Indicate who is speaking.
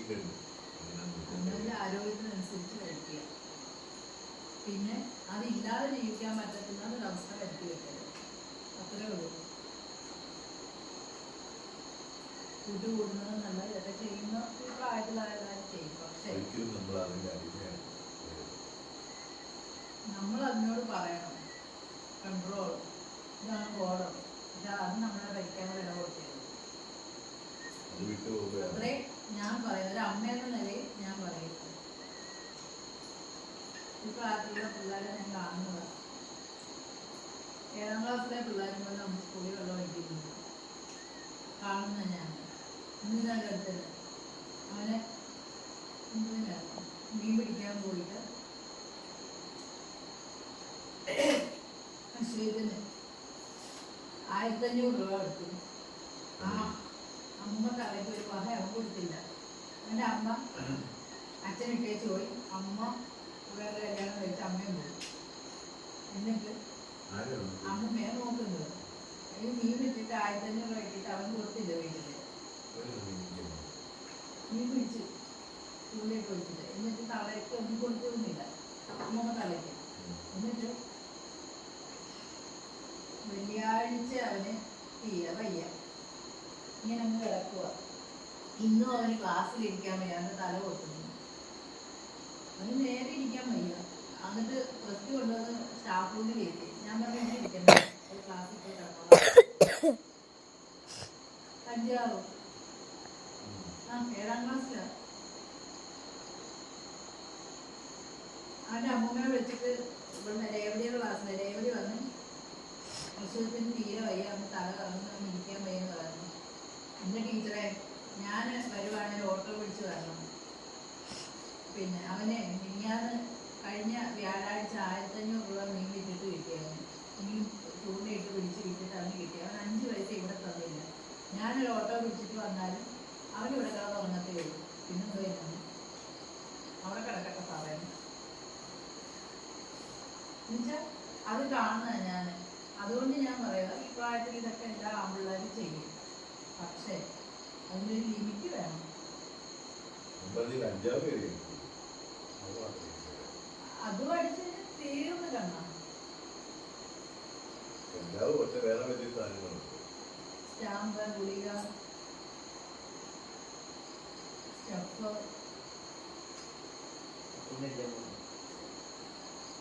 Speaker 1: അന്നേരം ആരോഗ്യത്തിനനുസരിച്ച് കഴിക്കുക. പിന്നെ അതില്ലാതെ ജീവിക്കാൻ പറ്റത്തുന്ന ഒരവസ്ഥ വരുത്തി വെക്കരുത്. അത്രേ ഉള്ളൂ. കൂട്ടുകൂടുന്നത് നല്ല ഇതൊക്കെ ചെയ്യുന്ന ഈ പ്രായത്തിലായാലും ചെയ്യും. പക്ഷേ നമ്മൾ അതിനോട് പറയണം കൺട്രോൾ, ഇതാണ് ബോർഡർ. പക്ഷെ അത് നമ്മളെ ഭരിക്കാൻ ഇട കൊടുക്കരുത്. അത്രേ ഞാൻ പറയുന്നത്. ഒരു അമ്മ എന്ന നിലയിൽ ഞാൻ പറയുന്നത്. ഈ പ്രായത്തിലുള്ള പിള്ളേരെ ഞാൻ കാണുന്നതാണ്. 7ാം ക്ലാസ്സിലെ പിള്ളേരും പോലെ നമ്മൾ സ്കൂളിൽ വെള്ളം ഒഴിക്കുന്നുണ്ട് കാണുന്ന ഞാൻ. ഇന്നിനാണ് അടുത്തത് അവനെ മീൻ പിടിക്കാൻ പോയിട്ട് അശ്വത്തിന് 1500 രൂപ എടുത്തു. ആ അമ്മ തലയ്ക്ക് ഒരു വക അവൻ കൊടുത്തില്ല. അവൻ്റെ അമ്മ അച്ഛനിട്ടേച്ച് പോയി. അമ്മ വേറെ കല്യാണം കഴിച്ച് അമ്മയും പോയി. എന്നിട്ട് അമ്മയെ നോക്കുന്നത് ഈ മീൻ വിട്ടിട്ട് 1500 രൂപ ഇട്ടിട്ട് അവൻ കൊടുത്തില്ല. വീട്ടിൽ മീൻ പിടിച്ച് ചൂണ്ടയൊക്കെ വെച്ചിട്ട് എന്നിട്ട് തലയ്ക്ക് ഒന്നും കൊടുത്തൊന്നുമില്ല. അമ്മ തലയ്ക്ക്. എന്നിട്ട് വെള്ളിയാഴ്ച അവന് വയ്യ, ഇങ്ങനെ അങ്ങ് കിടക്കുക. ഇന്നും അവന് ക്ലാസ്സിലിരിക്കാൻ വയ്യ. അവൻ്റെ തല കൊട്ടുന്നു. അവന് നേരെ ഇരിക്കാൻ വയ്യ. എന്നിട്ട് ഫസ്റ്റ് കൊണ്ടുവന്ന് സ്റ്റാഫ് റൂമിൽ എത്തി. ഞാൻ പറഞ്ഞു ഇരിക്കണ്ട, ഒരു ക്ലാസ്സിൽ പോയി കിടക്കണം. കഞ്ചാവോ? 7ാം ക്ലാസ്സിലാണ്. അവൻ്റെ അമ്മൂമ്മയെ വിളിച്ചിട്ട് ഇവിടെ രേവതിയുടെ ക്ലാസ്സിലെ രേവതി വന്ന് അസുഖത്തിന് തീരെ വയ്യ, അവന് തല കറങ്ങുന്ന അവന് ഇരിക്കാൻ വയ്യെന്ന് പറഞ്ഞു. എൻ്റെ ടീച്ചറെ ഞാൻ വരുവാണെങ്കിൽ ഓട്ടോ പിടിച്ച് വരണം. പിന്നെ അവനെ കഴിഞ്ഞ വ്യാഴാഴ്ച 1500 രൂപ മീൻ വിറ്റിട്ട് കിട്ടിയവന്. മീൻ ചൂണ്ടയിട്ട് പിടിച്ച് വിറ്റിട്ട് അവന് കിട്ടി. അവൻ 5 പൈസ ഇവിടെ തന്നില്ല. ഞാനൊരു ഓട്ടോ പിടിച്ചിട്ട് വന്നാലും അവനിവിടെ കിടന്ന് ഉറങ്ങത്തേ ഉള്ളൂ. പിന്നെന്ത് വരുന്നു അവിടെ കിടക്കട്ടെ പറയുന്നു. എന്നുവെച്ചാൽ അത് കാണുന്നത് ഞാൻ. അതുകൊണ്ട് ഞാൻ പറയുക, ഈ പ്രായത്തിൽ ഇതൊക്കെ എല്ലാ ആമ്പിള്ളേരും ചെയ്യും. പക്ഷേ അതിനൊരു ലിമിറ്റ് വേണം. അത് പഠിച്ച് തീർന്ന് കണ്ണ സ്റ്റാമ്പ്, ഗുളിക, സ്റ്റഫ്